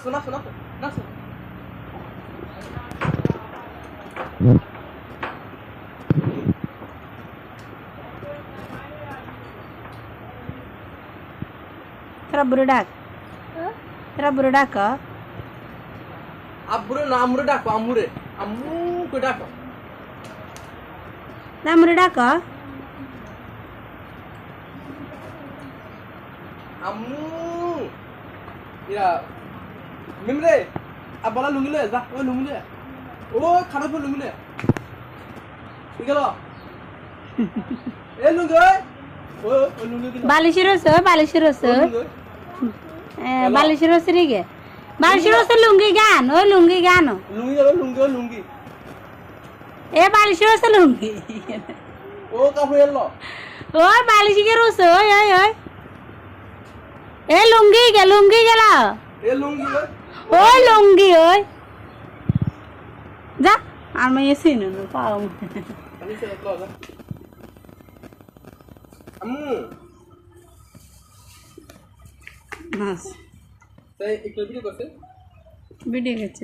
নাচো নাচো নাচো নাচো तेरा बुरा डाक तेरा बुरा डाक আব্বুরে না আমরে ডাকো আমুরে আম্মু কো ডাকো ना बुरा डाक আম্মু ইয়া মিমরে আব্বালা লুঙ্গিলে যা ও লুঙ্গিলে ও খারাপ লুঙ্গিলে ঠিক গেল এ লুঙ্গি ও ও লুঙ্গি দিলা बालिशी रोस बालिशी रोस रे गे बालिशी रोस लुंगी गान ओ लुंगी লুঙ্গি গেল লুঙ্গি লুঙ্গি ए बालिशी रोस लुंगी ও কাপড় এলো ओ बालिशी के रोस ओय ए लुंगी गेला এ লুঙ্গি ओ लुंगी ओय जा আর মই এসি না পাও আমি সে লো যা আম্মু নাস তাই একটু ভিডিও করতে ভিডিও গেছে